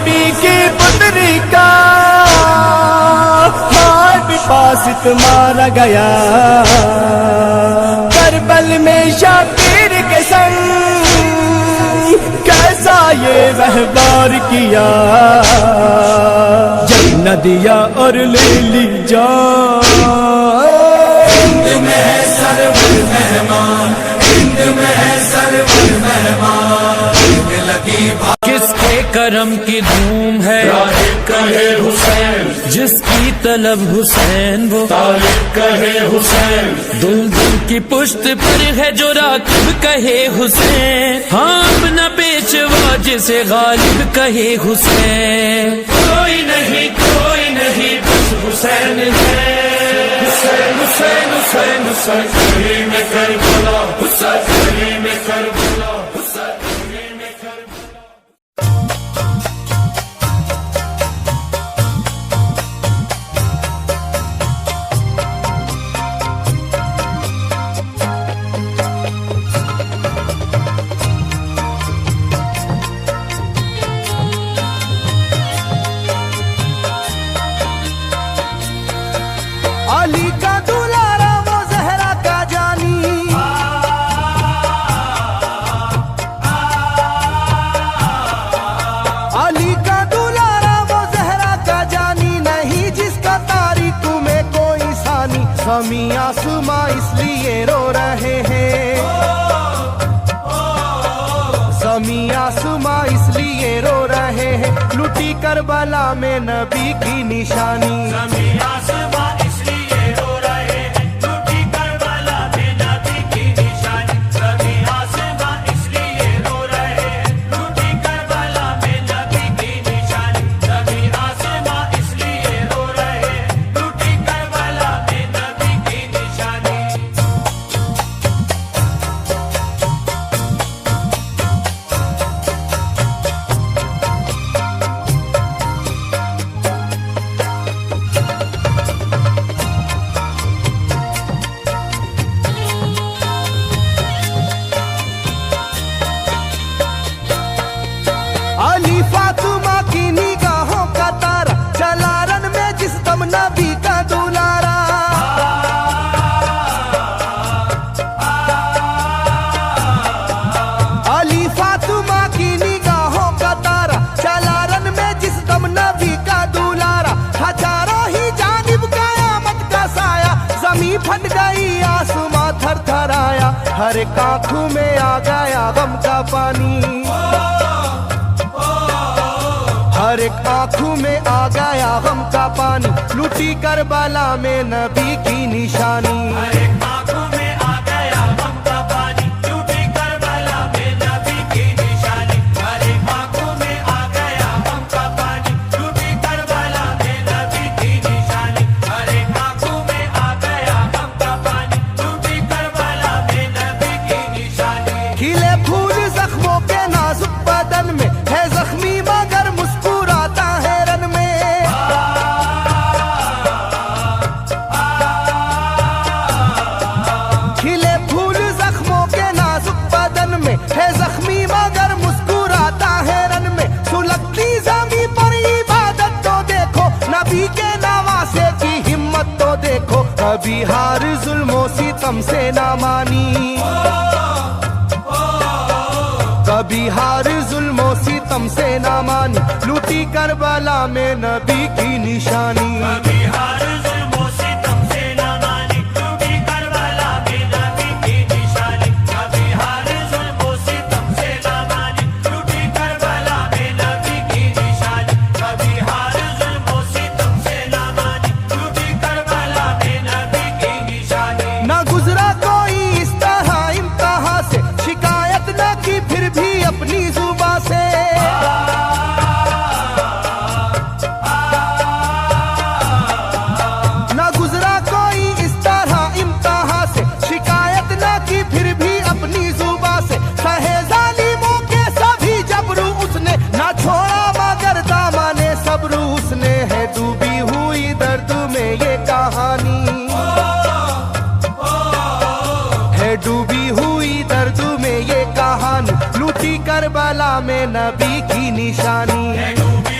نبی کی پتری کا ہاتھ پاس تمہارا گیا، کربل میں شبیر کے سنگ کیسا یہ وہوار کیا، جب نہ دیا اور لے لی جان۔ ہند میں ہے سرور مہمان، ہند میں ہے سرور مہمان، ہند لگی کس کے کرم کی دھوم ہے طالب کہے حسین، جس کی طلب حسین وہ طالب کہے حسین، دلدل کی پشت پر ہے جو راکب کہے حسین، ہاں اپنا پیشوا جسے غالب کہے حسین، کوئی نہیں بس حسین ہے، حسین حسین حسین حسین علی میں کربلا، حسین علی میں کربلا، حسین علی میں کربلا۔ علی کا دلارا وہ زہرا کا جانی، علی کا دلارا وہ زہرا کا جانی، نہیں جس کا تاریخ میں کوئی ثانی، زمیں آسماں اس لیے رو رہے ہیں، زمیں آسماں اس لیے رو رہے ہیں، لٹی کربلا میں نبی کی نشانی، زمیں آسماں اس لیے رو رہے ہیں، لوٹی کربلا میں نبی کی نشانی، زمیں آسماں اس لیے رو رہے ہیں، لوٹی کربلا میں نبی کی نشانی، زمیں آسماں اس لیے رو رہے ہیں، لوٹی کربلا میں نبی کی نشانی۔ علی فاطمہ کی نگاہوں کا تارا، چلا رن میں جس دم نبی کا دلارا، علی فاطمہ کی نگاہوں کا تارا، چلا رن میں جس دم نبی کا دلارا، ہزاروں ہی جانب قیامت کا سایہ، زمین پھٹ گئی آسماں تھر تھر آیا، ہر ایک آنکھوں میں آ گیا غم کا پانی، ہر ایک آنکھوں میں آ گیا غم کا پانی، لٹی کربلا میں نبی کی نشانی، ہر ایک آنکھوں میں آ گیا غم کا پانی، لوٹی کربلا میں نبی کی نشانی، ہر ایک آنکھوں میں آ گیا غم کا پانی، لوٹی کربلا میں نبی کی نشانی، ہر ایک آنکھوں میں آ گیا غم کا پانی، لوٹی کربلا میں نبی کی نشانی۔ کھلے پھول زخموں کے نازک بدن میں ہے زخمی مگر مسکراتا ہے رن میں، کھلے پھول زخموں کے نازک بدن میں ہے زخمی مگر مسکراتا ہے رن میں، سلگتی زمین پر عبادت تو دیکھو، نبی کے نواسے کی ہمت تو دیکھو، کبھی ہار ظلم و ستم سے نہ مانی، کبھی ہار ظلم و ستم سے نہ مانی، لوٹی کربلا میں نبی کی نشانی، کبھی ہار ظلم و ستم سے نہ مانی، لوٹی کربلا میں نبی کی نشانی، کبھی ہار ظلم و ستم سے نہ مانی، لوٹی کربلا میں نبی کی نشانی، کبھی ہار ظلم و ستم سے نہ مانی، لوٹی کربلا میں نبی کی نشانی۔ نہ گزرا کوئی اس طرح امتحان سے، شکایت نہ کی پھر بھی اپنی زباں سے، نہ گزرا کوئی اس طرح امتحان سے، شکایت نہ کی پھر بھی اپنی زباں سے، سہے ظالموں کے سبھی جبرو اس نے، نہ چھوڑا مگر دامن صبر اس نے، ہے ڈوبی ہوئی درد میں یہ کہانی، ہے ڈوبی ہوئی درد میں یہ کہانی، لوٹی کربلا میں نبی کی نشانی، ڈوبی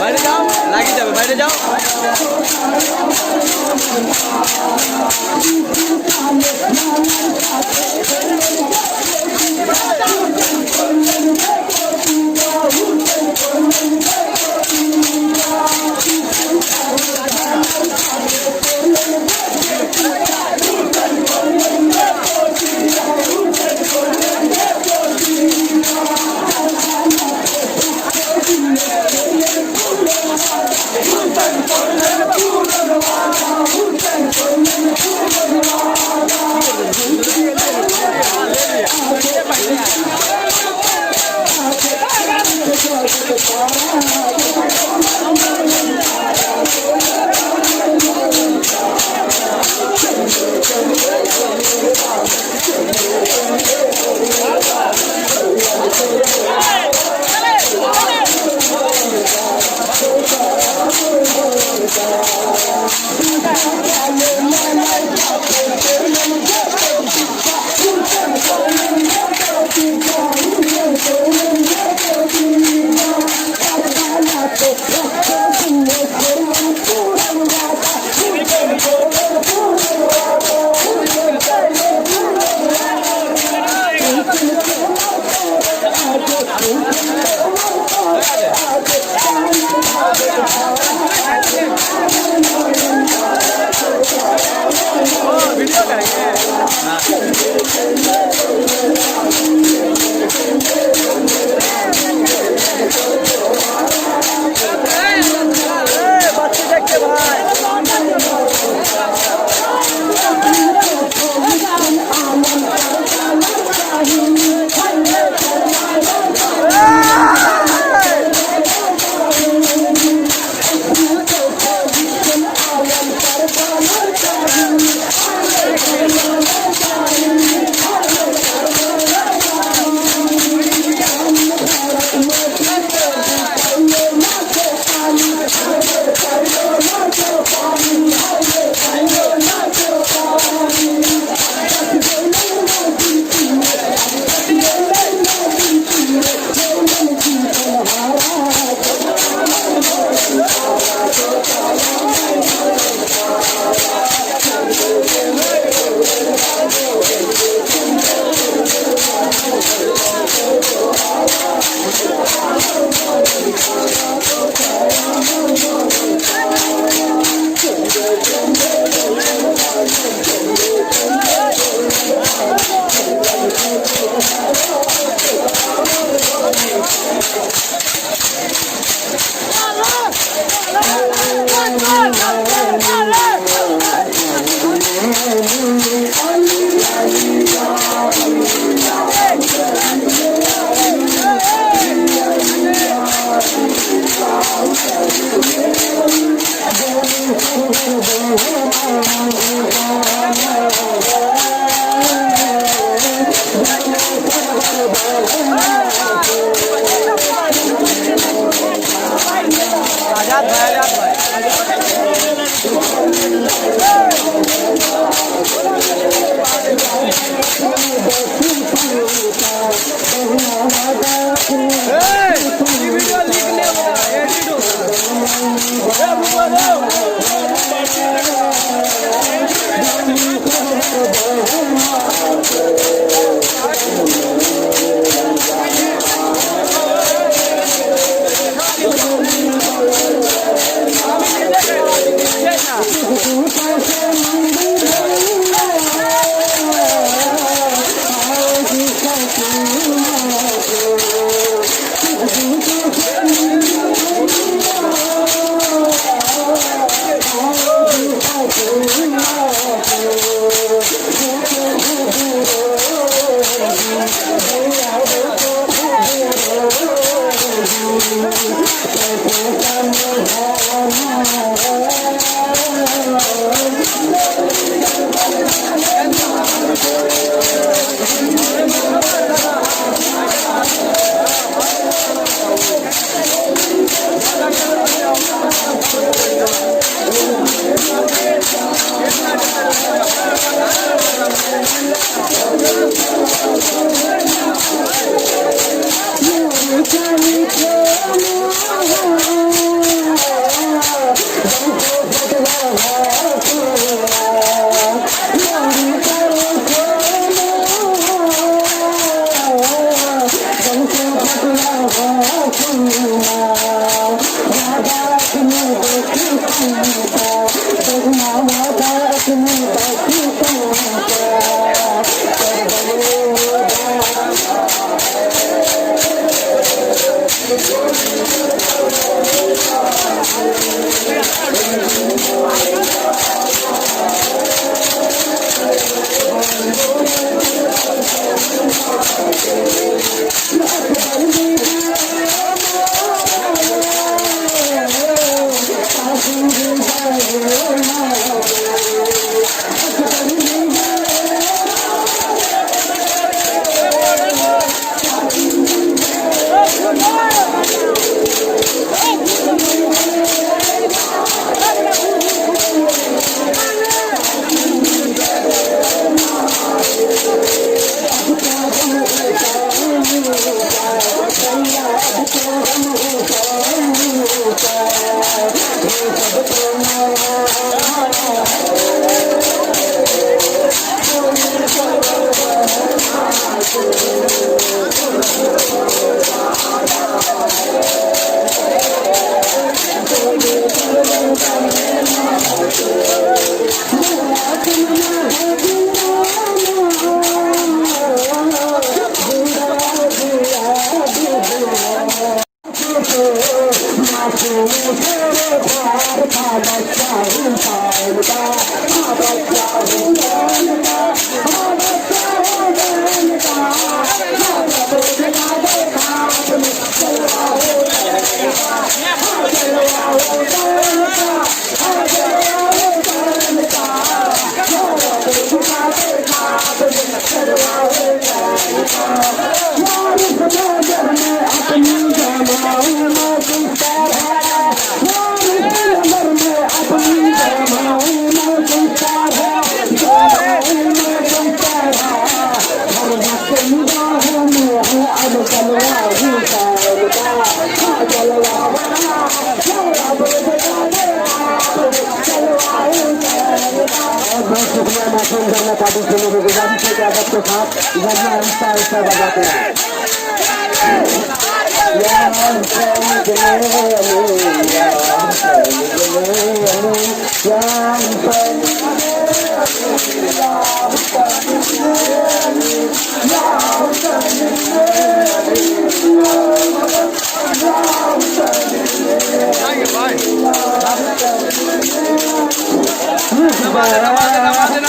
বাইরে যাও, লাগিয়ে যাবে, বাইরে যাও।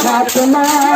Fatima,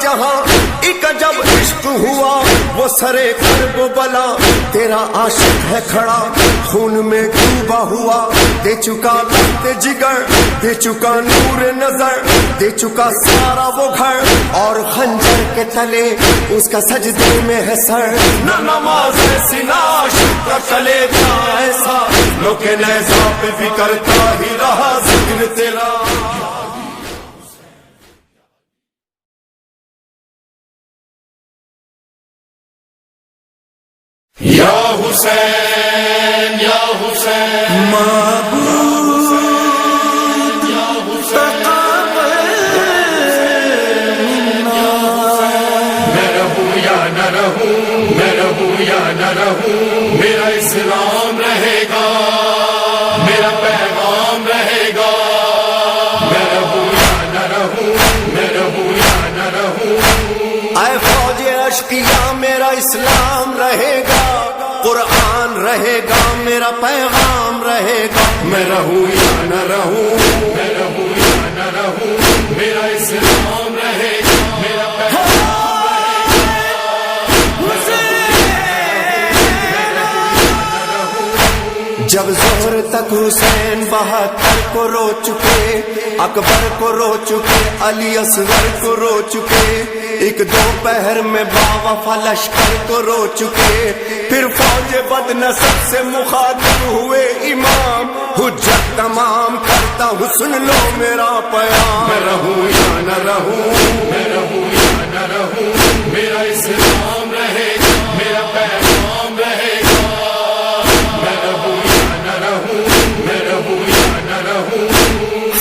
جہاں ایک جب عشق ہوا وہ سرے کرب بلا تیرا عاشق ہے کھڑا خون میں ڈوبا ہوا دے چکا لخت جگر دے چکا نور نظر دے چکا سارا وہ گھر اور خنجر کے تلے اس کا سجدے میں ہے سر نہ نماز ایسی نہ عاشق کا کلیجہ ایسا لوگ نیزہ پہ بھی کرتا ہی رہا ذکر تیرا یا حسین یا حسین میں رہوں یا نہ رہوں میں رہوں یا نہ رہوں میرا اسلام رہے گا میرا پیغام رہے گا میں رہوں یا نہ رہوں میں رہوں یا نہ رہوں اے فوج اشقیاء میرا اسلام رہے گا قرآن رہے گا میرا پیغام رہے گا میں رہوں یا نہ رہوں میں رہوں یا نہ رہوں میرا اسلام رہے گا میرا جب زہر تک تک حسین 72 کو رو چکے، اکبر کو رو چکے، علی اصغر کو رو چکے، ایک دوپہر میں باوفا لشکر کو رو چکے، پھر فوج بد نصب سے مخاطب ہوئے امام، حجت تمام کرتا ہوں سن لو میرا پیام، میں رہوں یا نہ رہوں، میں رہوں یا نہ رہوں، میرا اسلام رہے گا، میرا پیغام رہے گا، میں رہوں یا نہ رہوں، میں رہوں یا نہ رہوں۔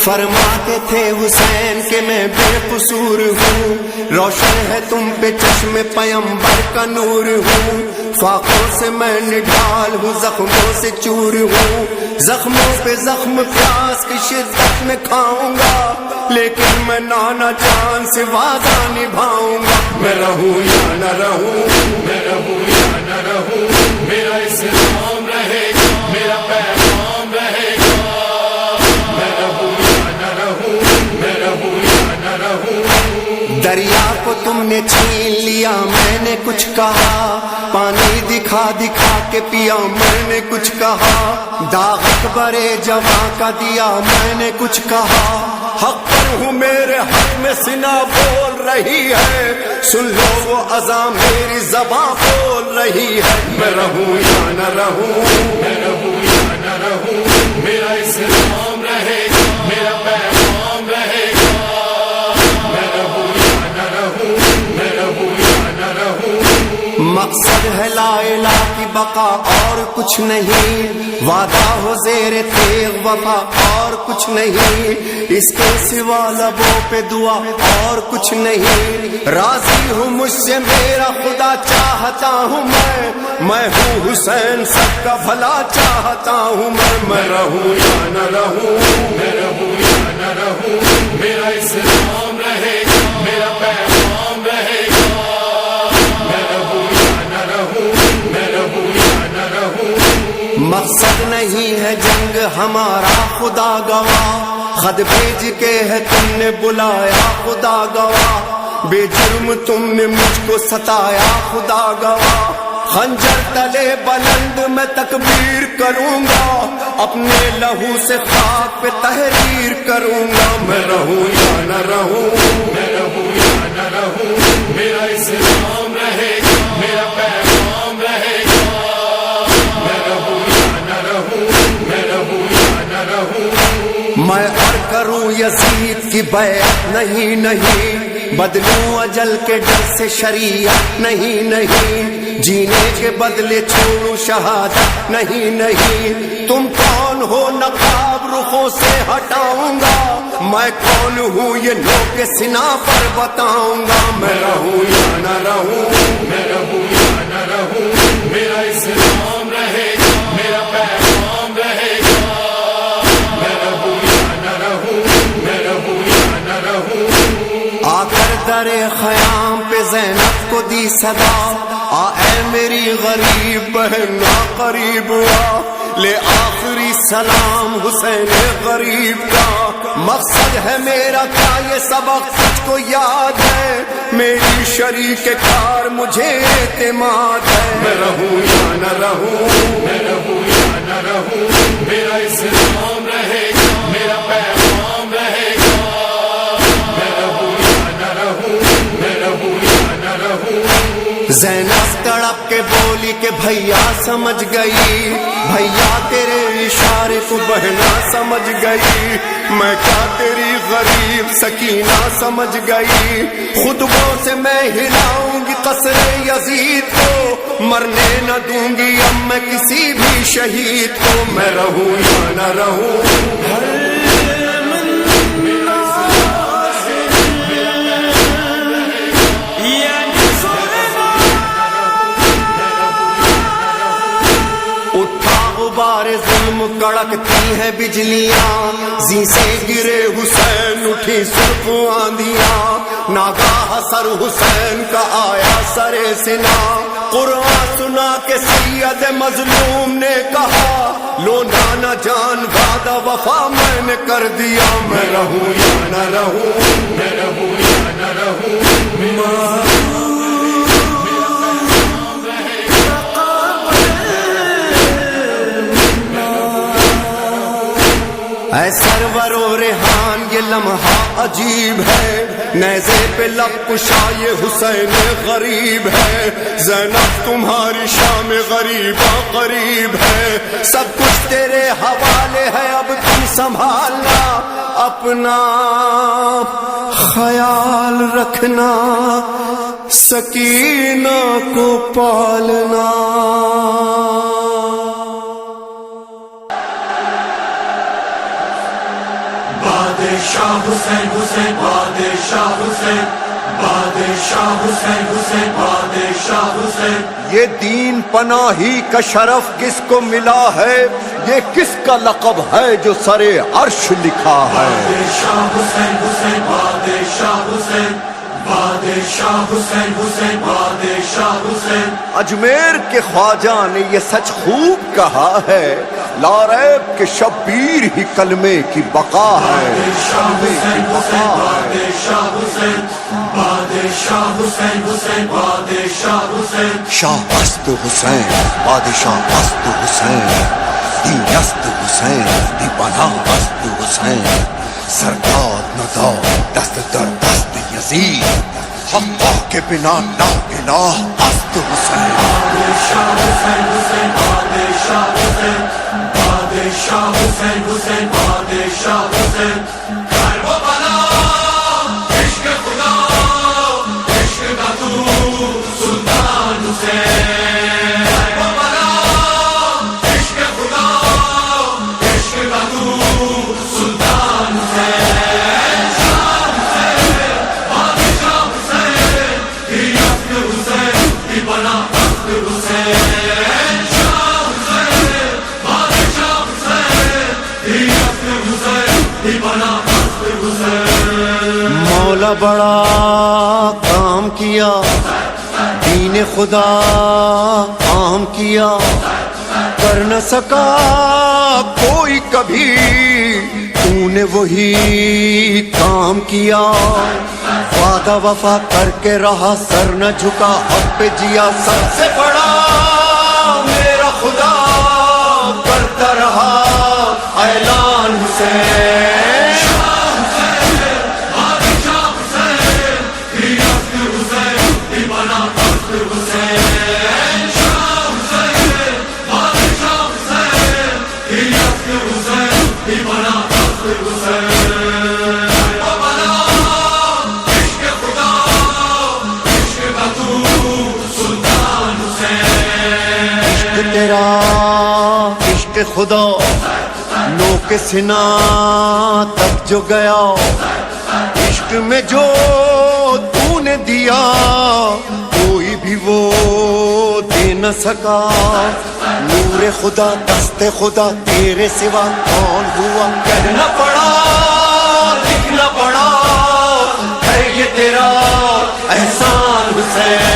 فرماتے تھے حسین کہ میں بے قصور ہوں، روشن ہے تم پہ چشم پیمبر کا نور ہوں، فاقوں سے میں نڈھال ہوں، زخموں سے چور ہوں، زخموں پہ زخم پیاس کی شدت میں کھاؤں گا، لیکن میں نانا جان سے وعدہ نبھاؤں گا، میں رہوں یا نہ رہوں، میں رہوں یا نہ رہوں، میرا اسلام رہے گا، میرا پیغام رہے گا، میں رہوں یا نہ رہوں، میں رہوں یا نہ رہوں۔ دریا کو تم نے چھین لیا میں نے کچھ کہا، پانی دکھا دکھا کے پیا میں نے کچھ کہا، داغ اکبر جواں کا دیا میں نے کچھ کہا، حق پر ہوں میرے حق میں سنا بول رہی ہے، سن لو وہ اذان میری زباں بول رہی ہے، میں رہوں یا نہ رہوں، میں رہوں یا نہ رہوں، میرا اسلام رہے گا، میرا پیغام رہے گا، میں رہوں یا نہ رہوں، میں رہوں یا نہ رہوں۔ مقصد ہے لا الہ کی بقا اور کچھ نہیں، وعدہ ہو زیر تیغ وفا اور کچھ نہیں، اس کے سوا لبوں پہ دعا اور کچھ نہیں، راضی ہوں مجھ سے میرا خدا چاہتا ہوں میں ہوں حسین سب کا بھلا چاہتا ہوں میں رہوں یا نہ رہوں، میں رہوں یا نہ رہوں، میرا اسلام رہے گا، میرا پیغام رہے گا، میں رہوں یا نہ رہوں، میں رہوں یا نہ رہوں۔ مقصد نہیں ہے جنگ ہمارا خدا گواہ، خط بھیج کے ہے تم نے بلایا خدا گواہ، بے جرم تم نے مجھ کو ستایا خدا گواہ، خنجر تلے بلند میں تکبیر کروں گا، اپنے لہو سے خاک پہ تحریر کروں گا، میں رہوں یا نہ رہوں، میں رہوں یا نہ رہوں، میرا اسلام رہے گا، میرا پیغام رہے گا، میں رہوں یا نہ رہوں، میں رہوں یا نہ رہوں۔ میں اور کروں یزید کی بیعت نہیں، بدلوں اجل کے ڈر سے شریعت نہیں، جینے کے بدلے چھوڑوں شہادت نہیں، تم کون ہو نقاب رخوں سے ہٹاؤں گا، میں کون ہوں یہ نوک سنا پر بتاؤں گا، میں رہوں یا نہ رہوں، میں رہوں یا نہ رہوں، میرا اسلام رہے گا، میرا پیغام رہے گا، میں رہوں یا نہ رہوں، میں رہوں یا نہ رہوں۔ آ کر در خیام پہ زینب کو دی صدا، اے میری غریب بہن قریب آ، لے آخری سلام حسین غریب کا، مقصد ہے میرا کیا یہ سبق تجھ کو یاد ہے، میری شریک کار مجھے اعتماد ہے، میں رہوں یا نہ رہوں، میں رہوں یا نہ رہوں، میرا اسلام رہے گا، میرا پیغام رہے گا، میں رہوں یا نہ رہوں، میں رہوں یا نہ رہوں۔ زینب تڑپ کے بولی کہ بھیا سمجھ گئی، بھیا تیرے اشارے کو بہنا سمجھ گئی، میں کیا تیری غریب سکینہ سمجھ گئی، خطبوں سے میں ہلاؤں گی قصر یزید کو، مرنے نہ دوں گی اب میں کسی بھی شہید کو، میں رہوں یا نہ رہوں۔ غبار ظلم کڑکتی ہے بجلیاں، زی سے گرے حسین اٹھی سرخ آندیاں، ناگاہ سر حسین کا آیا سرے سنا، قرآن سنا کے سید مظلوم نے کہا، لو نانا جان وعدہ وفا میں نے کر دیا، میں رہوں یا نہ رہوں، میں رہوں یا نہ رہوں۔ و ریحان یہ لمحہ عجیب ہے، نیزے پہ لب کشائے حسین غریب ہے، زینب تمہاری شام غریبہ قریب ہے، سب کچھ تیرے حوالے ہے، اب تم سنبھالنا، اپنا خیال رکھنا، سکینہ کو پالنا۔ بادشاہ حسین حسین بادشاہ حسین بادشاہ حسین حسین بادشاہ حسین۔ یہ دین پناہی کا شرف کس کو ملا ہے، یہ کس کا لقب ہے جو سر عرش لکھا ہے؟ بادشاہ حسین حسین بادشاہ حسین بادشاہ حسین حسین بادشاہ حسین۔ اجمیر کے خواجہ نے یہ سچ خوب کہا ہے، لا ریب کہ شبیر ہی کلمے کی بقا ہے۔ بادشاہ حسین حسین بادشاہ حسین بادشاہ حسین حسین بادشاہ حسین۔ شاہ است حسین بادشاہ است حسین، دین است حسین دیوانہ است حسین، سرکار ندا دست در دست یزید، حقا کے بنا لا الہ است حسین۔ بادشاہ حسین حسین بادشاہ حسین بادشاہ حسین حسین بادشاہ حسین۔ کرب و بلا عشق خدا عشق کا تو سلطان حسین، کرب و بلا عشق خدا عشق کا تو سلطان حسین، شاہ حسین بادشاہ حسین دی عصر حسین دی بنا عصر حسین، شاہ حسین بادشاہ حسین دی عصر حسین دی بنا عصر حسین۔ مولا بڑا کام کیا، دین خدا عام کیا، کر نہ سکا کوئی کبھی، تو نے وہی کام کیا، وعدہ وفا کر کے رہا، سر نہ جھکا، حق پہ جیا، سب سے بڑا میرا خدا کرتا رہا اعلان حسین۔ تیرا عشق خدا نو کے سنا تک جو گیا، عشق میں جو تو نے دیا کوئی بھی وہ دے نہ سکا، نور خدا دست خدا تیرے سوا کون ہوا، کہنا پڑا لکھنا پڑا ہے یہ تیرا احسان حسین۔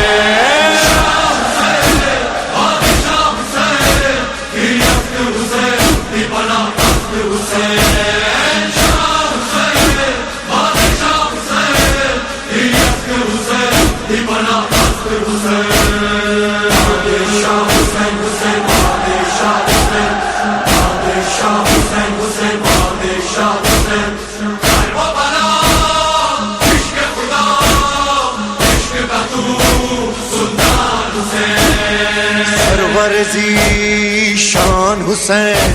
سرورزی شان حسین،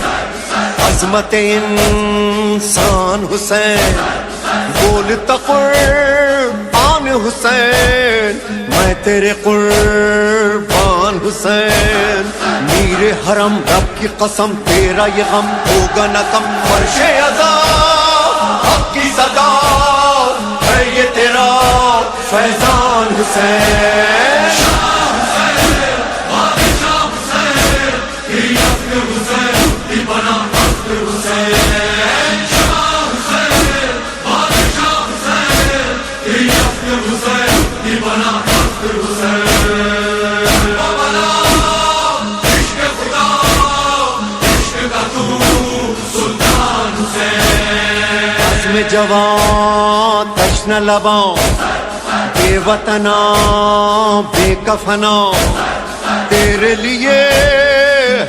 عظمت انسان حسین، بولتا قربان حسین، میں تیرے قربان حسین، میر حرم رب کی قسم تیرا یہ غم ہوگا نہ کم، فرش عزا حق کی صدا ہے یہ تیرا فیضان حسین۔ میں جوان تشن لباں بے وطنا بے کفنا، تیرے لیے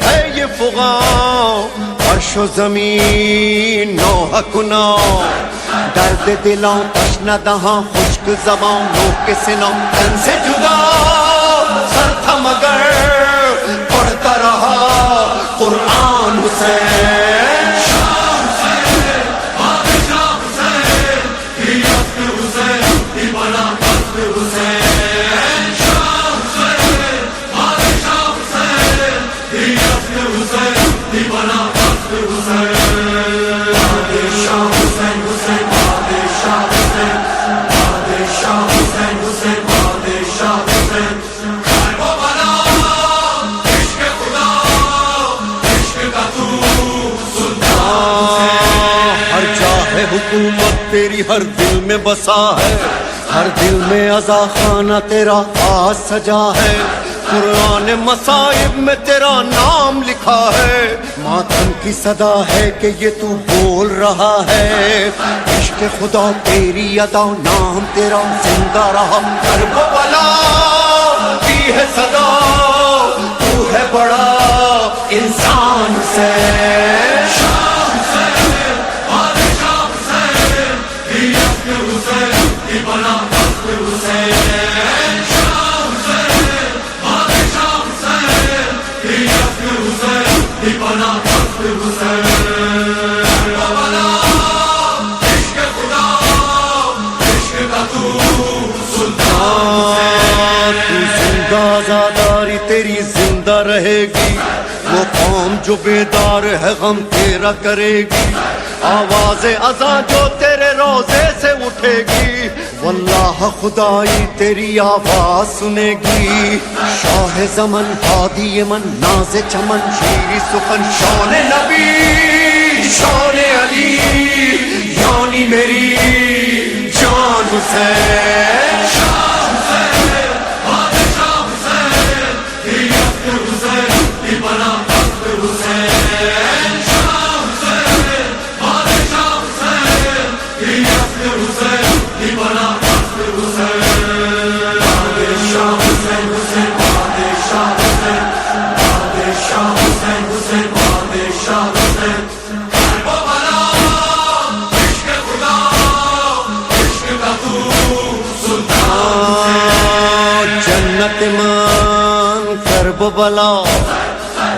ہے یہ فغاں، عرش و زمین نوح کنا درد دلاں تشنہ دہاں خشک زباں نوح کے سناں تن سے جدا سر تھا مگر پڑھتا رہا قرآن حسین حکومت تیری ہر دل میں بسا ہے ہر دل میں عزا خانہ تیرا آج سجا ہے قرآن مصائب میں تیرا نام لکھا ہے ماتم کی صدا ہے کہ یہ تو بول رہا ہے عشق خدا تیری ادا نام تیرا زندہ رہا کربلا کی ہے صدا تو ہے بڑا انسان سے آزاداری تیری زندہ رہے گی وہ قوم جو بیدار ہے غم تیرا کرے گی آواز اذان جو تیرے روزے سے اٹھے گی واللہ خدائی تیری آواز سنے گی شاہ زمن ہادی من ناز چمن شیری سخن شان نبی شان علی یعنی میری جان حسین جنت مان کرب بلا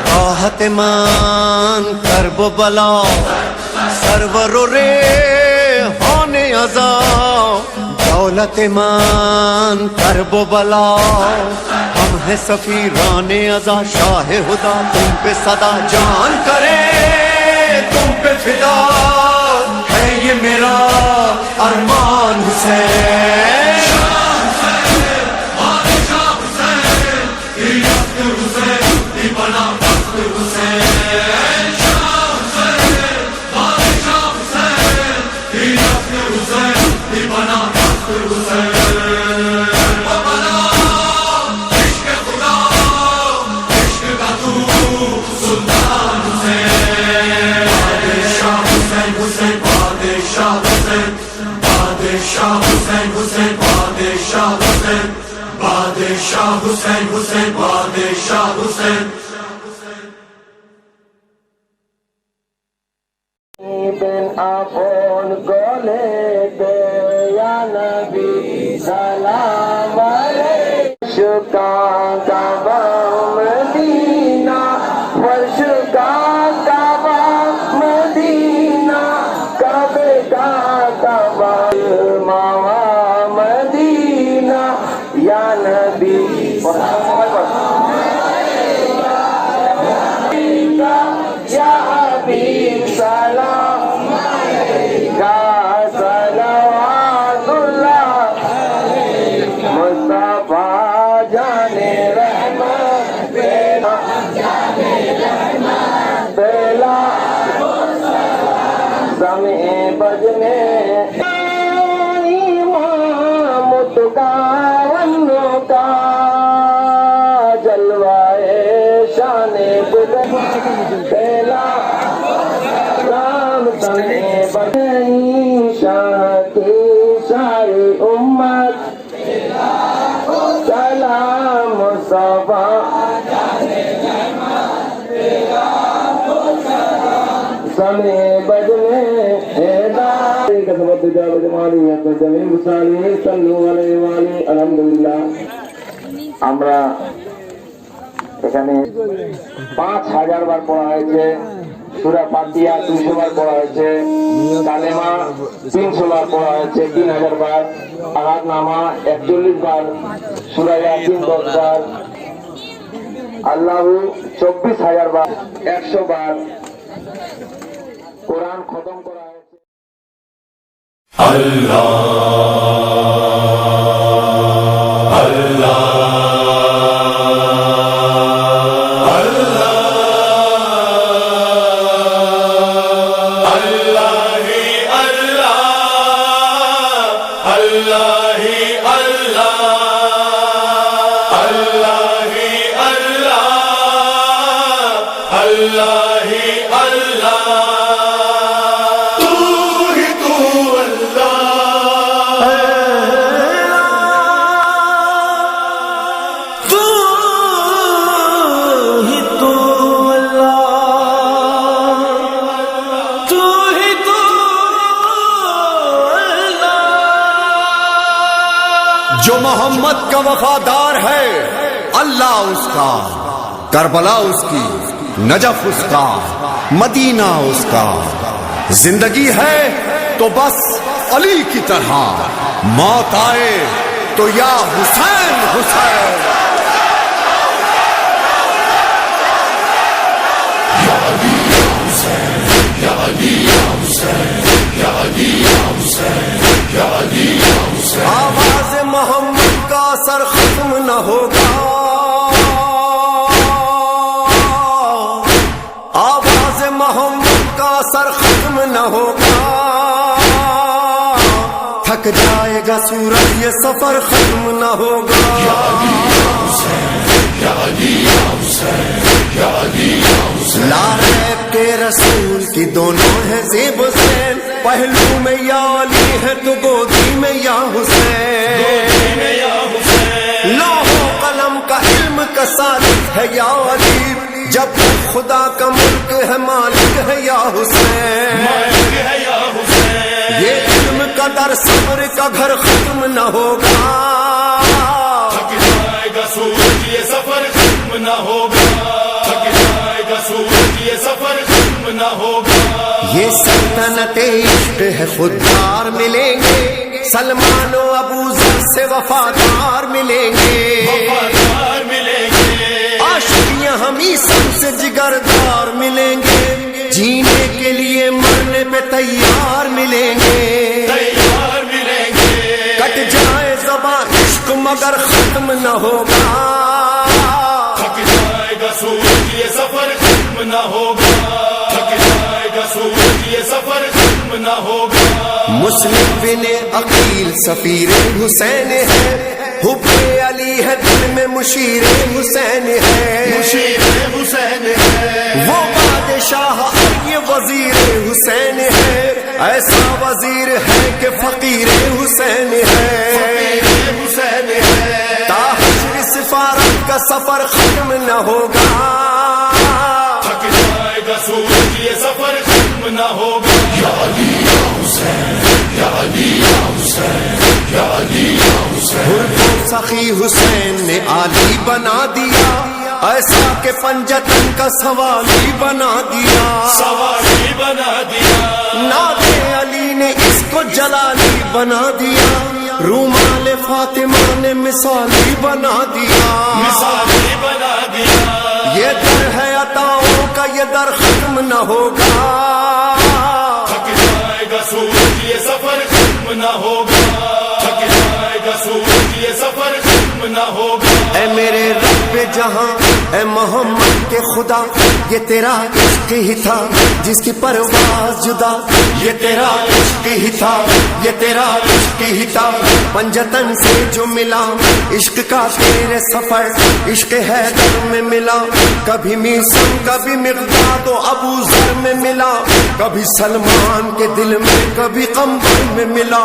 راحت مان کرب بلا سرور و ریحان عزا دولت مان کرب بلا ہم ہیں سفیران عزا شاہ خدا تم پہ صدا جان کرے تم پہ فدا ہے یہ میرا ارمان حسین আপন গলে দে ইয়া নবী সালাম আলাইকা কাবা মদিনা ফরশুকা কাবা মদিনা কাবে কাবা মাওয়া মদিনা ইয়া নবী ইয়া হাবিব সালাম بجنے امام تکاون کا جلوائے شان بلند پہلا رام سنے بجنی شاہ کی ساری امت سلام مصطفیٰ كسبت تجارة جمالية جميع المصالحين صلوا عليه وآله الحمد لله আমরা এখানে 5000 বার পড়া হয়েছে সূরা ফাতিহা 200 বার পড়া হয়েছে কালেমা 300 বার পড়া হয়েছে 3000 বার আহাদ নামা 41 বার সূরা ইয়াসিন 10 বার আল্লাহু 24000 বার 100 বার কোরআন খতম করা হয়েছে جو محمد کا وفادار ہے اللہ اس کا، کربلا اس کی، نجف اس کا، مدینہ اس کا، زندگی ہے تو بس علی کی طرح، موت آئے تو یا حسین حسین۔ آواز محمد کا اثر ختم نہ ہوگا، آواز محمد کا اثر ختم نہ ہوگا، تھک جائے گا سورج یہ سفر ختم نہ ہوگا۔ لاریب کے رسول کی دونوں ہے زیب حسین، پہلو میں یا علی ہے تو گودی میں یا حسین، لوح و قلم کا علم کا سالک ہے یا علی، جب خدا کا ملک ہے مالک ہے یا حسین، یہ علم کا در صبر کا گھر ختم نہ ہوگا، تھک جائے گا سورج یہ سفر ختم نہ ہوگا، تھک جائے گا سورج یہ سفر ختم نہ ہوگا۔ یہ سلطنت عشق ہے خوددار ملیں گے، سلمان و ابو ذر سے وفادار ملیں گے، وفادار ملیں گے، عاشقیاں ہمیں سب سے جگردار ملیں گے، جینے کے لیے مرنے پہ تیار ملیں گے، تیار ملیں گے، کٹ جائے زباں عشق مگر ختم نہ ہوگا، تھک جائے گا سورج یہ سفر ختم نہ ہوگا، تھک جائے گا سورج یہ سفر ختم نہ ہوگا۔ مسلم بن عقیل سفیر حسین ہے، حب علی ہے دل میں مشیر حسین ہے، مشیر حسین ہے، وہ بادشاہ اور یہ وزیر حسین ہے، ایسا وزیر ہے کہ فقیر حسین ہے، حسین ہے، تا حشر سفارت کا سفر ختم نہ ہوگا، تھک جائے گا سورج یہ سفر ختم نہ ہوگا۔ یا علی یا حسین، یا علی یا حسین، یا علی یا حسین، سخی حسین نے علی بنا دیا، ایسا کہ پنجتن کا سوالی بنا دیا، سواری بنا دیا، ناد علی نے اس کو جلالی بنا دیا، رومال فاطمہ نے مثالی بنا دیا، مثالی بنا دیا، یہ در ہے عطاؤں کا یہ در ختم نہ ہوگا، تھک جائے گا سورج یہ سفر ختم نہ ہوگا، تھک جائے گا سورج یہ سفر ختم نہ ہوگا۔ اے میرے رب جہاں، اے محمد کے خدا، یہ تیرا عشق ہی تھا جس کی پرواز جدا، یہ تیرا عشق ہی تھا، یہ تیرا عشق ہی تھا، پنجتن سے جو ملا عشق کا تیرے سفر، عشق حیدر میں ملا، کبھی میسم کبھی مقداد و ابو ذر میں ملا، کبھی سلمان کے دل میں کبھی قمر میں ملا،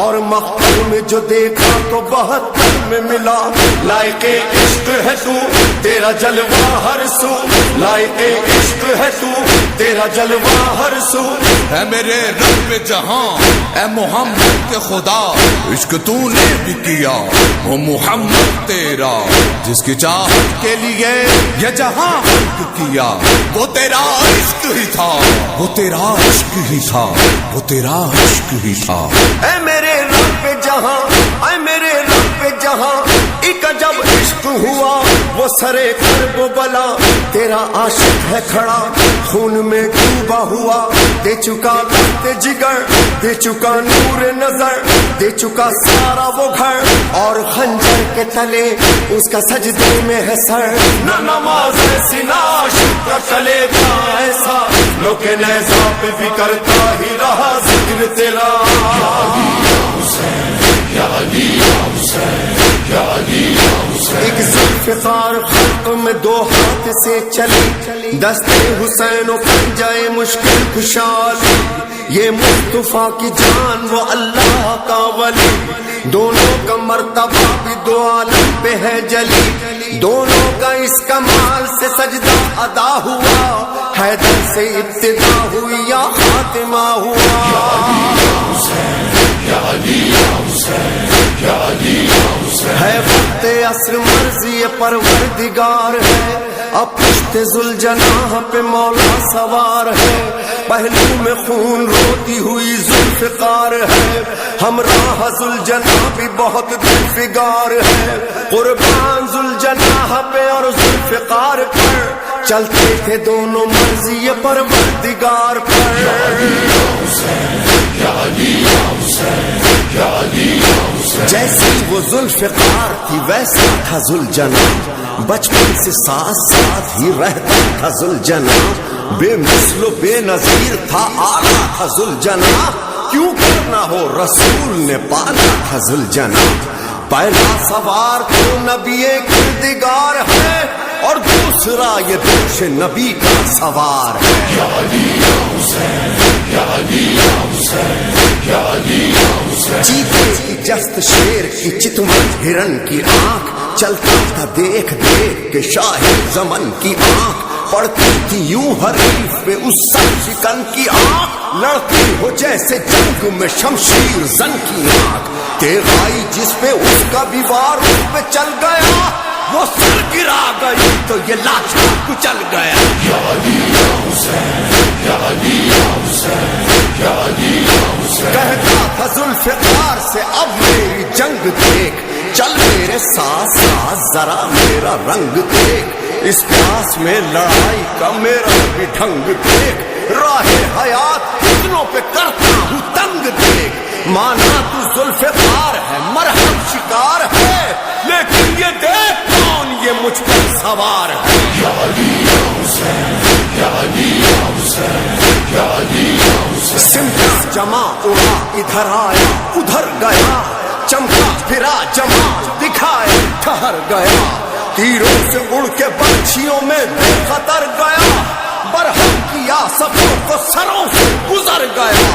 اور مقتل میں جو دیکھا تو 72 میں ملا، لائق عشق ہے تو تو تیرا جلوہ ہر سو، لائق عشق ہے تو تیرا جلوہ ہر سو. اے میرے رب جہاں، اے محمد کے خدا، عشق تو نے بھی کیا وہ محمد تیرا، جس کی چاہت کے لیے یہ جہاں خلق کیا، وہ تیرا عشق ہی تھا، وہ تیرا عشق ہی تھا، وہ تیرا عشق ہی تھا. اے میرے رب جہاں، اے میرے رب جہاں، ایک جب عشق ہوا وہ سرے کرب بلا، تیرا عاشق ہے کھڑا خون میں ڈوبا ہوا، دے چکا وقت جگر، دے چکا نور نظر، دے چکا سارا وہ گھر، اور خنجر کے تلے اس کا سجدے میں ہے سر. نہ نماز ایسی نہ عاشق کا چلے گا ایسا، لوگ نیزہ پہ بھی کرتا ہی رہا ذکر تیرا. ایک ذوالفقار خلق میں دو ہاتھ سے چلی، دستے حسین و پنجائے مشکل خوشحالی، یہ مصطفیٰ کی جان وہ اللہ کا ولی، دونوں کا مرتبہ بھی دو عالم پہ ہے جلی، دونوں کا اس کمال سے سجدہ ادا ہوا، حیدر سے ابتدا ہوئی یا خاتمہ ہوا. ہے وقت عصر مرضی پروردگار ہے، اب پشت ذوالجناح پہ مولا سوار ہے، پہلو میں خون روتی ہوئی ذوالفقار ہے، ہمراہ ذوالجناح بھی بہت دلفگار ہے، قربان ذوالجناح پہ اور ذوالفقار پر چلتے تھے دونوں مرضی پروردگار پر. جیسی وہ ذوالفقار تھی ویسا تھا ذوالجناح، بچپن سے ساتھ ساتھ ہی رہتا تھا ذوالجناح، بے مثل و بے نظیر تھا آلہ تھا ذوالجناح، کیوں کرنا ہو رسول نے پالا تھا ذوالجناح. پہلا سوار تو نبی کردگار ہے، اور دوسرا یہ دوش نبی کا سوار ہے. چیتے کی جست شیر کی چتمن ہرن کی آنکھ، چلتا تھا دیکھ دیکھ کے شاہ زمن کی آنکھ، پڑتی تھی یوں حریف پہ اس سر شکن کی آنکھ، لڑتی ہو جیسے جنگ میں شمشیر زن کی آنکھ، تیغ آئی جس پہ اس کا بھی وار اس پہ چل گیا، وہ سر گرا گئی تو یہ لاٹھی کچل گیا. کہتا تھا ذوالفقار سے اب میری جنگ دیکھ، چل میرے ساتھ ساتھ ذرا میرا رنگ دیکھ، اس پیاس میں لڑائی کا میرا بھی ڈھنگ دیکھ، راہ حیات کتنوں پہ کرتا ہوں تنگ دیکھ، مانا تو ذوالفقار ہے مرحب شکار ہے، لیکن یہ دیکھ کون یہ مجھ پر سوار ہے. سمٹا جمع اڑا ادھر آیا ادھر گیا، چمکا پھرا جمع دکھائے ٹھہر گیا، تیروں سے اڑ کے بچھیوں میں بے خطر گیا، برہم کیا سفوں کو سروں سے گزر گیا،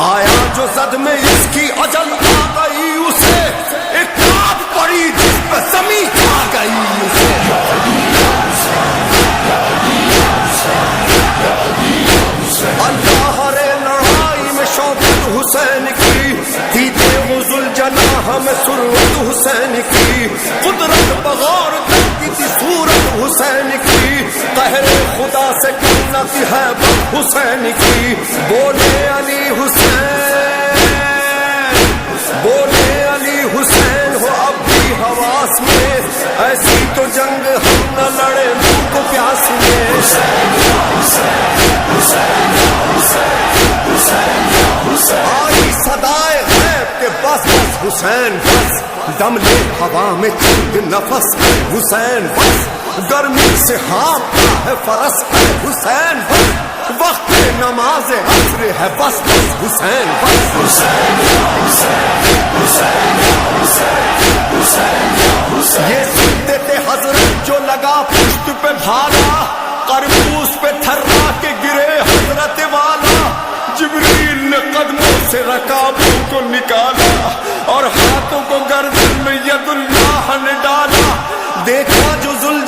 آیا جو زد میں اس کی اجل آ گئی اسے، ایک کاٹ پڑی جس پہ زمین کھا گئی اسے. اللہ رے لڑائی میں شوکت حسین کی تھی، دیو ذوالجناح میں سرورت حسین کی، قدرت بغور کرتی تھی صورت حسین کی، قہر خدا سے کرتی ہے حسین کی. بولے علی حسین، بولے علی حسین ہو اب بھی حواس میں، ایسی تو جنگ ہم نہ لڑے بھوک پیاس میں. آئی صدائے غیب کے بس بس حسین بس، دم لے ہوا میں چند نفس حسین بس، گرمی سے ہانپتا ہے فرس ہے حسین بس، وقت نماز عصر ہے بس بس حسین بس. یہ سنتے تھے حضرت جو لگا پشت پہ بھالا، قربوس پہ تھرا کے گرے حضرت والا، جبریل نے قدموں سے رکابوں کو نکالا، اور ہاتھوں کو گردن میں ید اللہ نے ڈالا، دیکھا جو ذوالجلال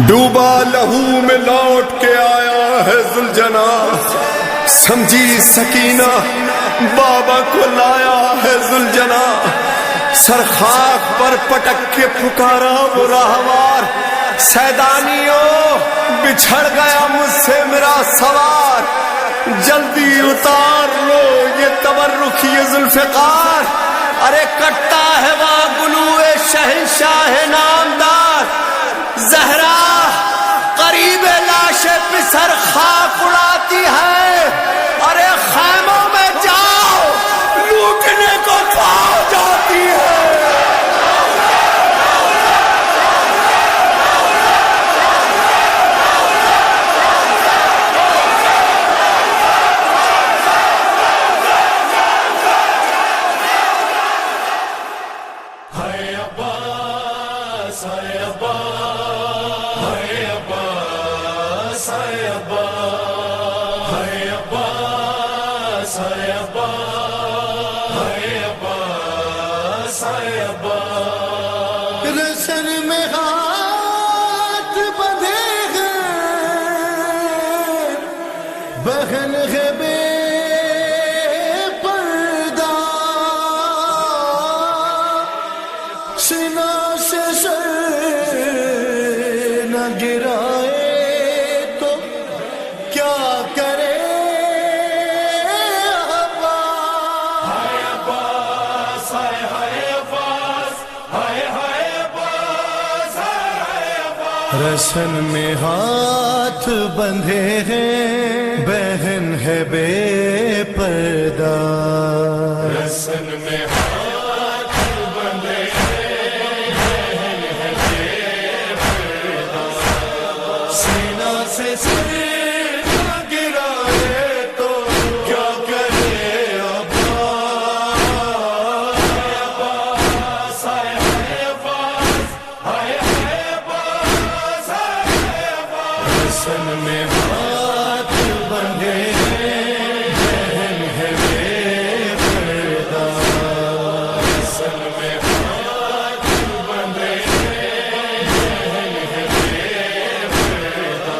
ڈوبا لہو میں لوٹ کے آیا ہے ذوالجنا، سمجھی سکینہ بابا کو لایا ہے ذوالجنا، سر خاک پر پٹک کے پکارا وہ راہوار، سیدانیوں بچھڑ گیا مجھ سے میرا سوار، جلدی اتار لو یہ تبرک یہ ذوالفقار، ارے کٹتا ہے وہاں گلوئے شہنشاہ نامدار، زہرا قریب لاش پسر خاک اڑاتی ہے، ارے خیموں میں جاؤ لوٹنے کو پاؤ جاتی ہے۔ رسن میں ہاتھ بندھے ہیں بہن ہے بے پردہ، سینہ سے سر نہ گرائے تو کیا کرے رسن میں ہاتھ بندھے ہیں بہن ہے بے پردہ، رسن میں ہاتھ بندھے ہیں بہن ہے بے پردہ، سینہ سے سر نہ گرائے تو کیا کرے رسن میں ہاتھ بندھے بہن ہے بے پردہ، رسن میں ہاتھ بندھے بہن ہے بے پردہ،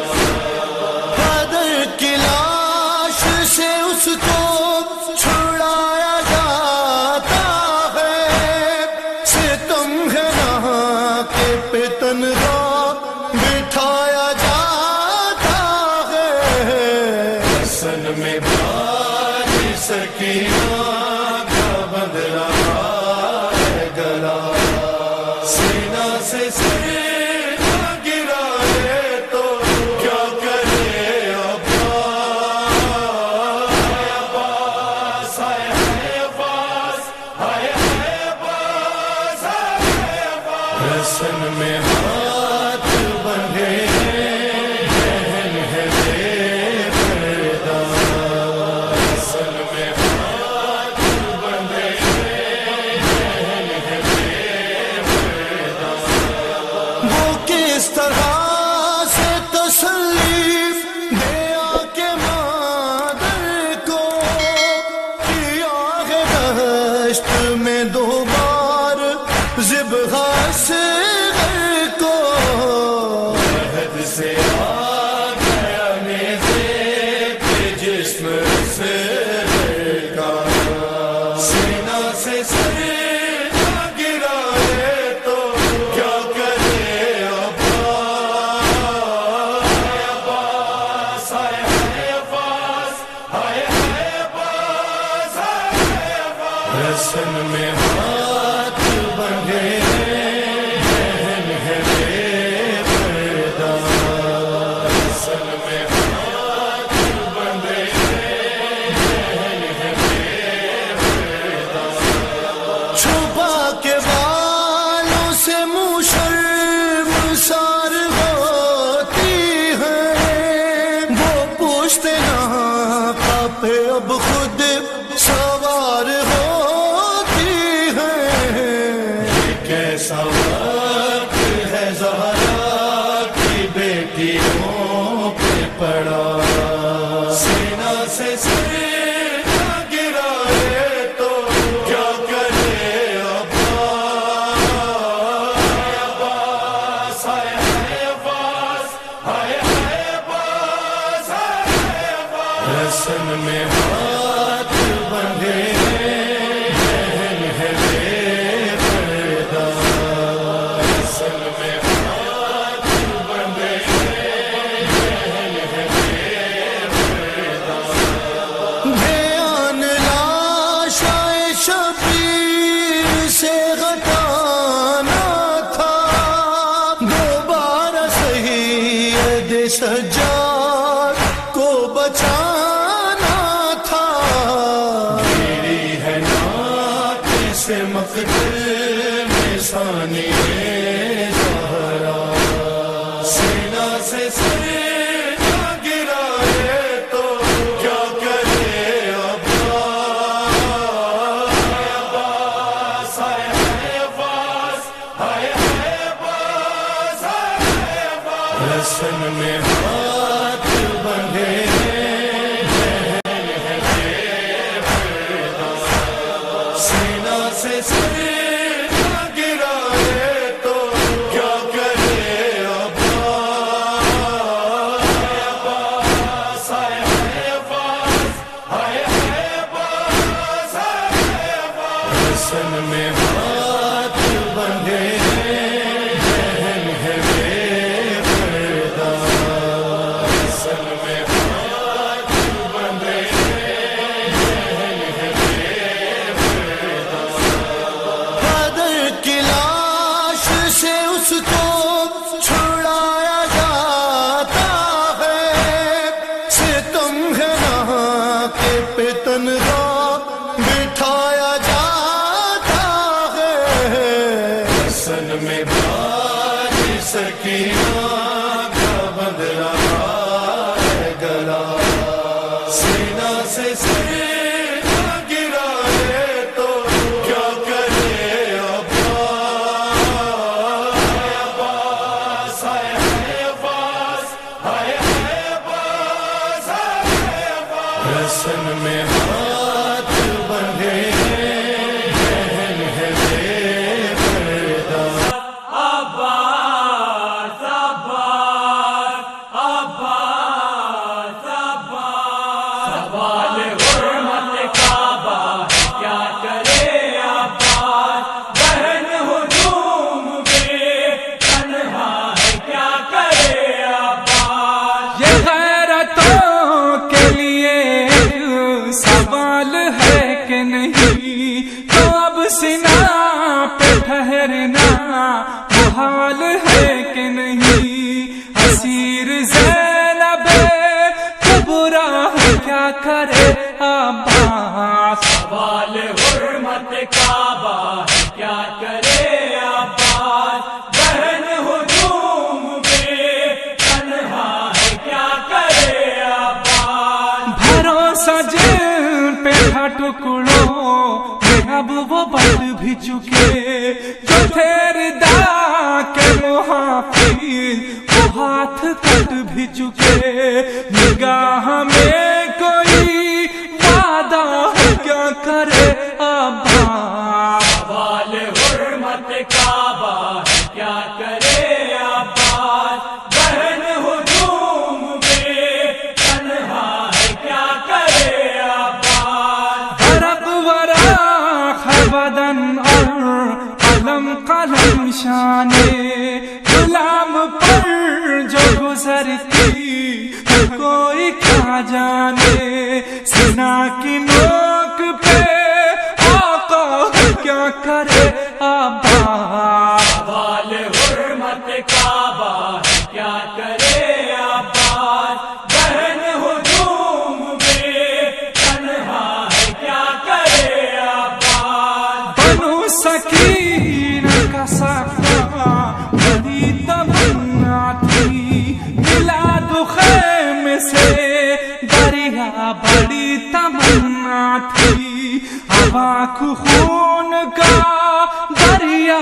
قدر کی لاش سے اس کو چھڑایا جاتا ہے، ستم ہے نہ کہ پہ تنہا بٹھایا جاتا ہے، رسن میں بھاری سکینہ کا بندھ رہا ہے گلا، سینہ سے سر نہ گرائے تو کیا کرے رسن میں ہاتھ بندھے بہن ہے بے پردہ، رسن میں ہاتھ بندھے بہن ہے بے پردہ، وہ کس طرح سے تسلی دے آ کے مادر کو، کیا ہے دشت میں دو بار ذبح اصغر کو، عہد سے آ گیا نیزے پہ جسم سے کا، سینہ سے سر نہ گرائے تو کیا کرے رسن میں ہاتھ بندھے بہن ہے بے پردہ، رسن میں ہاتھ بندھے بہن ہے بے پردہ، چھپا کے بالوں سے منہ شرمسار ہوتی ہے، وہ پوچھتے نہ پہ اب خود سوار ہوتی ہے، سے مقدر میں ثانی زہرا سینہ سے سر نہ گرائے تو کیا کرے عباس ہائے عباس ہائے عباس ہائے عباس رسن میں ہاتھ بندھے سے سر نہ گرائے تو کیا کرے عباس ہائے عباس ہائے عباس ہائے عباس حسن میں ہاتھ بندھے بہن ہے بے پردہ حسن میں ہاتھ بندھے بہن ہے بے سے اس کو چھڑایا جاتا ہے ستم ہے نہاں کے پہ تنہا بٹھایا جاتا ہے حسن میں باج سکینہ کا بندھ رہا ہے گلا سینہ سے سر نہ گرائے تو کیا کرے رسن میں ہاتھ بندھے بہن ہے بے پردہ عباس عباس عباس عباس سوال حرمت کعبہ کیا کرے عباس بہن ہجوم میں تنہا ہے کیا کرے عباس یہ غیرتوں کے لیے سوال ہے کہ نہیں تو اب سنا پہ ٹھہرنا محال ہے کہ نہیں اسیر زینب کبرا کیا کرے عباس سوال حرمت کعبہ کیا کرے عباس بہن ہجوم میں تنہا ہے کیا کرے عباس بھروسہ جن پہ تھا ٹکڑوں میں اب وہ بڑھ بھی چکے جو تھے ردا کے محافظ وہ ہاتھ کٹ بھی چکے نگاہ میں کوئی وعدہ کیا کرے عباس سوال حرمت کعبہ کیا کرے عباس بہن ہجوم میں تنہا ہے کیا کرے عباس ورق ورق ہے بدن اور قلم قلم شانے غلام پر جو گزرتی کوئی کیا جانے سنا کی نوک پہ آقا کیا کرے عباس سوال حرمت کعبہ کیا کرے عباس بہن ہجوم میں تنہا ہے کیا کرے عباس بنو سکینہ کا صفا بڑی تمنا تھی میلاد خیمے سے دریا بڑی تمنا تھی آنکھ خون کا دریا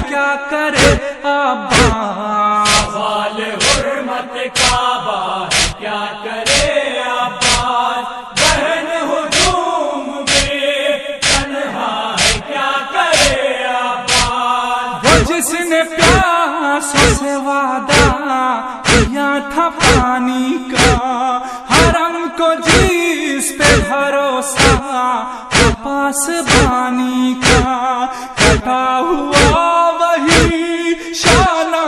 کیا کرے عباس سوال حرمت کعبہ کیا کرے عباس بہن ہجوم میں تنہا ہے کیا کرے عباس وہ جس نے پیاسوں سے وعدہ کیا تھا پانی کا حرم کو جس پہ بھروسہ پاس بانی کا کٹا ہوا وہی شانہ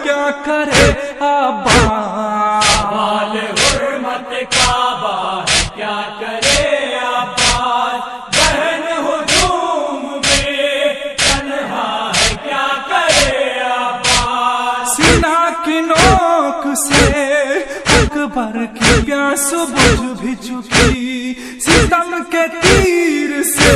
کیا کرے عباس سوال حرمت کعبہ کیا کرے عباس بہن ہجوم میں تنہا ہے کیا کرے عباس سینا کی نوک سے اکبر کی پیاس بجھ بھی چکی ستم کے تیر سے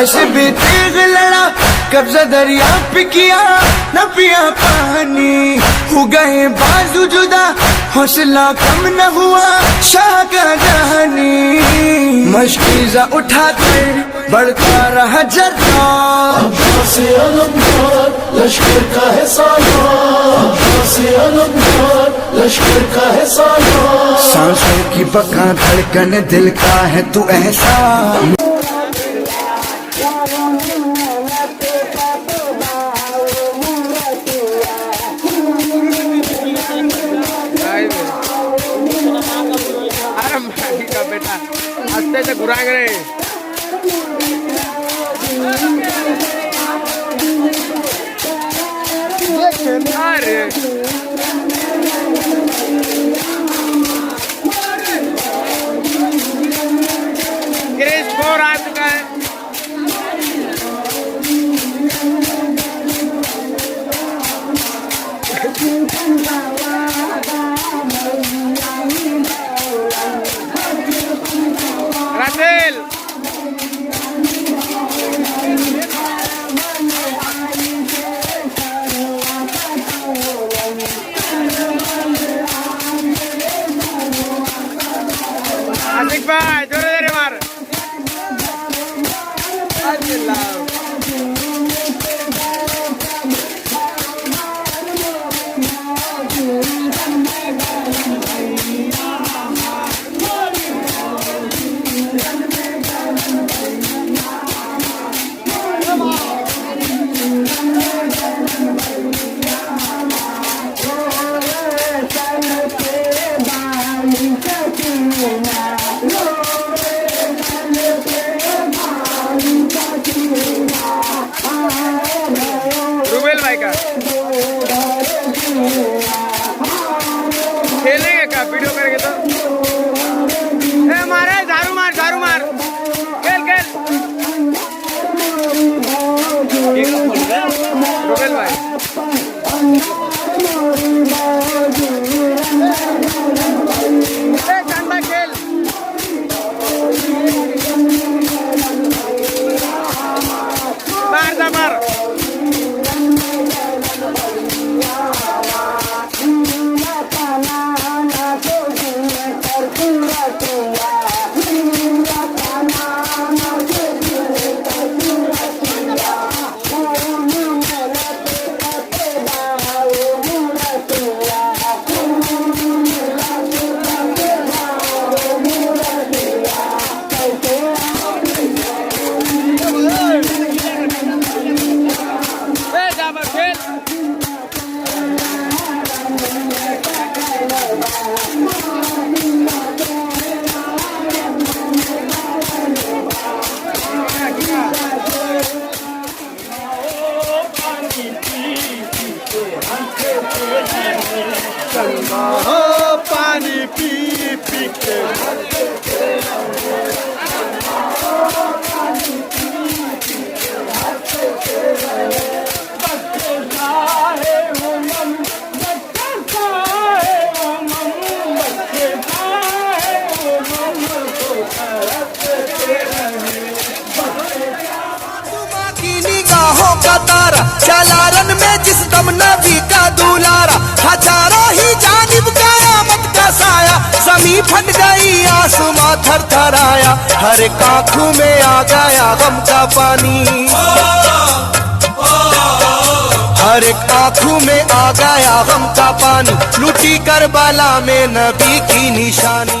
ایسے بے تیغ لڑا قبضہ دریا پہ کیا نہ پیا پانی ہو گئے بازو جدا حوصلہ کم نہ ہوا شاہ کا جہانی مشکیزہ اٹھا کر بڑھتا رہا جرا سے علمدار لشکر کا ہے سالار سے علمدار لشکر کا ہے سالار سانسوں کی بقا دھڑکن دل کا ہے تو احساس بیٹا ہستے سے گھرائیں گے گریس فور آ چکا ہے راسل آصف بھائی جوڑے دے رہے مار روبیل بھائی کا کھیلیں گے کیا ویڈیو کریں گے تو مارا جھارو مار جھارو مار کھیل کھیل روبیل بھائی چند کھیل مار دا مار پانی پی پی کے نگاہوں کا تارا چلا رن میں جس دم نبی کا دولارا ہزاروں ہی جانب قیامت کا سایہ زمین پھٹ گئی آسماں تھر تھر آیا ہر ایک آنکھوں میں آ گیا غم کا پانی ہر ایک آنکھوں میں آ گیا غم کا پانی لوٹی کربلا میں نبی کی نشانی